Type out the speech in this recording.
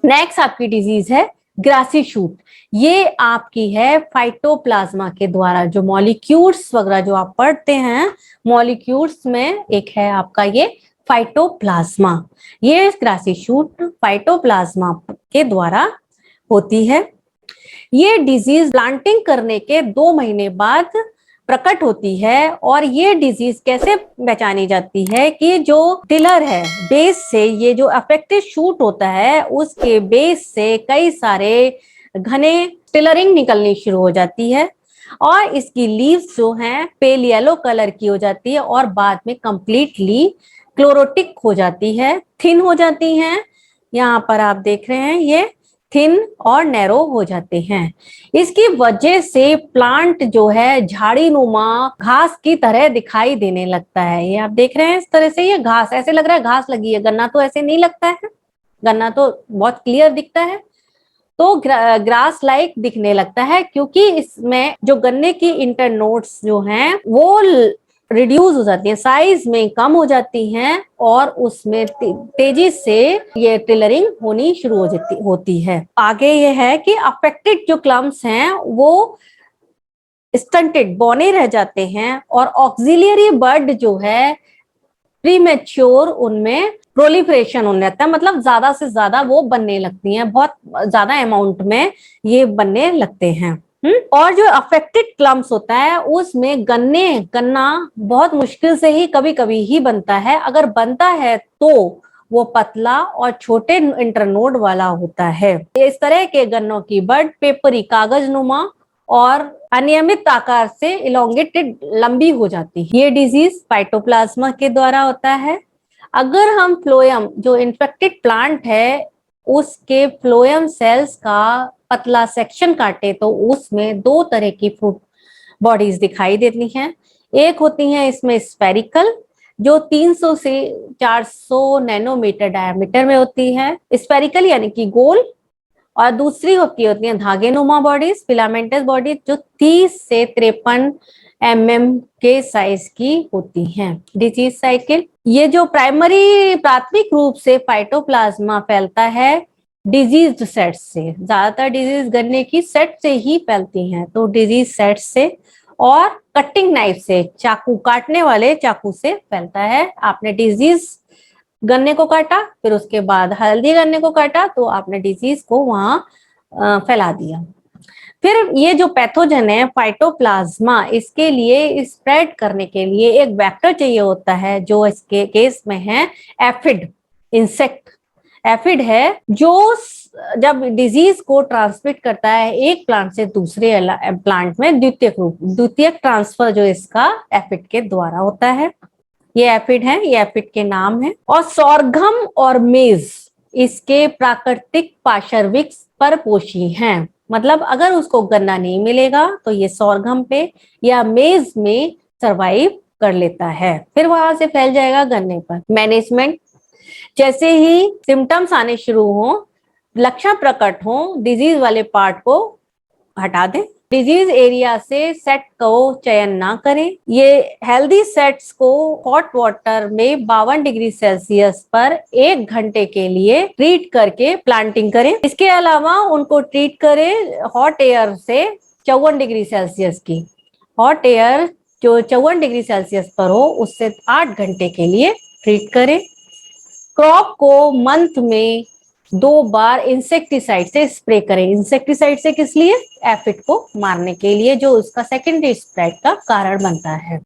Next आपकी disease है grassy shoot. ये आपकी है फाइटोप्लाज्मा के द्वारा, जो मॉलिक्यूल्स वगैरह जो आप पढ़ते हैं, मॉलिक्यूल्स में एक है आपका ये फाइटोप्लाज्मा। ये ग्रासी शूट फाइटोप्लाज्मा के द्वारा होती है। ये डिजीज प्लांटिंग करने के 2 महीने बाद प्रकट होती है। और ये डिजीज कैसे पहचानी जाती है कि जो टिलर है बेस से, ये जो अफेक्टेड शूट होता है उसके बेस से कई सारे घने टिलरिंग निकलनी शुरू हो जाती है और इसकी लीव्स जो हैं पेल येलो कलर की हो जाती है और बाद में कंप्लीटली क्लोरोटिक हो जाती है, थिन हो जाती हैं। यहाँ पर आप देख रहे हैं ये थिन और नैरो हो जाते हैं। इसकी वजह से प्लांट जो है झाड़ी नुमा घास की तरह दिखाई देने लगता है। ये आप देख रहे हैं इस तरह से, ये घास ऐसे लग रहा है घास लगी है। गन्ना तो ऐसे नहीं लगता है, गन्ना तो बहुत क्लियर दिखता है, तो ग्रास लाइक दिखने लगता है क्योंकि इसमें जो गन्ने की इंटरनोड्स जो हैं वो रिड्यूस हो जाती है, साइज में कम हो जाती हैं और उसमें तेजी से ये टिलरिंग होनी शुरू होती है। आगे ये है कि अफेक्टेड जो क्लम्स हैं वो स्टंटेड बौने रह जाते हैं और ऑक्सिलियरी बर्ड जो है प्रीमेच्योर उनमें प्रोलिफरेशन होने लगता है, मतलब ज्यादा से ज्यादा वो बनने लगती हैं, बहुत ज्यादा अमाउंट में ये बनने लगते हैं। और जो अफेक्टेड क्लम्स होता है उसमें गन्ना बहुत मुश्किल से ही कभी कभी ही बनता है, अगर बनता है तो वो पतला और छोटे इंटरनोड वाला होता है। इस तरह के गन्नों की बड पेपरी कागज नुमा और अनियमित आकार से इलोंगेटेड लंबी हो जाती है। ये डिजीज फाइटोप्लाज्मा के द्वारा होता है। अगर हम फ्लोएम जो इन्फेक्टेड प्लांट है उसके फ्लोएम सेल्स का पतला सेक्शन काटे तो उसमें 2 तरह की फ्रूट बॉडीज दिखाई देती हैं। एक होती है इसमें स्फेरिकल जो 300 से 400 नैनोमीटर डायमीटर में होती है, स्फेरिकल यानी कि गोल। और दूसरी होती है धागे नुमा बॉडीज, फिलामेंटस बॉडी, जो 30 से 53 mm के साइज की होती हैं। डिजीज साइकिल, ये जो प्राथमिक रूप से फाइटोप्लाज्मा फैलता है डिजीज सेट से, ज्यादातर डिजीज गन्ने की सेट से ही फैलती हैं, तो डिजीज सेट से और कटिंग नाइफ से, चाकू काटने वाले चाकू से फैलता है। आपने डिजीज गन्ने को काटा, फिर उसके बाद हल्दी गन्ने को काटा, तो आपने डिजीज को वहां फैला दिया। फिर ये जो पैथोजन है फाइटोप्लाज्मा, इसके लिए स्प्रेड करने के लिए एक वेक्टर चाहिए होता है, जो इसके केस में है एफिड इंसेक्ट। एफिड है जो जब डिजीज को ट्रांसमिट करता है एक प्लांट से दूसरे प्लांट में, द्वितीयक ट्रांसफर जो इसका एफिड के द्वारा होता है। ये एफिड है, ये एफिड के नाम है। और सोरघम और मेज इसके प्राकृतिक पार्श्विक परपोषी हैं, मतलब अगर उसको गन्ना नहीं मिलेगा तो ये सोरघम पे या मेज में सरवाइव कर लेता है, फिर वहां से फैल जाएगा गन्ने पर। मैनेजमेंट, जैसे ही सिम्टम्स आने शुरू हो, लक्षण प्रकट हो, डिजीज वाले पार्ट को हटा दें। डिजीज एरिया से सेट को चयन ना करें। ये हेल्दी सेट्स को हॉट वाटर में 52 डिग्री सेल्सियस पर 1 घंटे के लिए ट्रीट करके प्लांटिंग करें। इसके अलावा उनको ट्रीट करें हॉट एयर से 54 डिग्री सेल्सियस की। हॉट एयर जो 54 डिग्री सेल्सियस पर हो उससे 8 घंटे के लिए ट्रीट करें। क्रॉप को मंथ में 2 बार इंसेक्टिसाइड से स्प्रे करें। इंसेक्टिसाइड से किस लिए? एफिड को मारने के लिए, जो उसका सेकेंडरी स्प्रेड का कारण बनता है।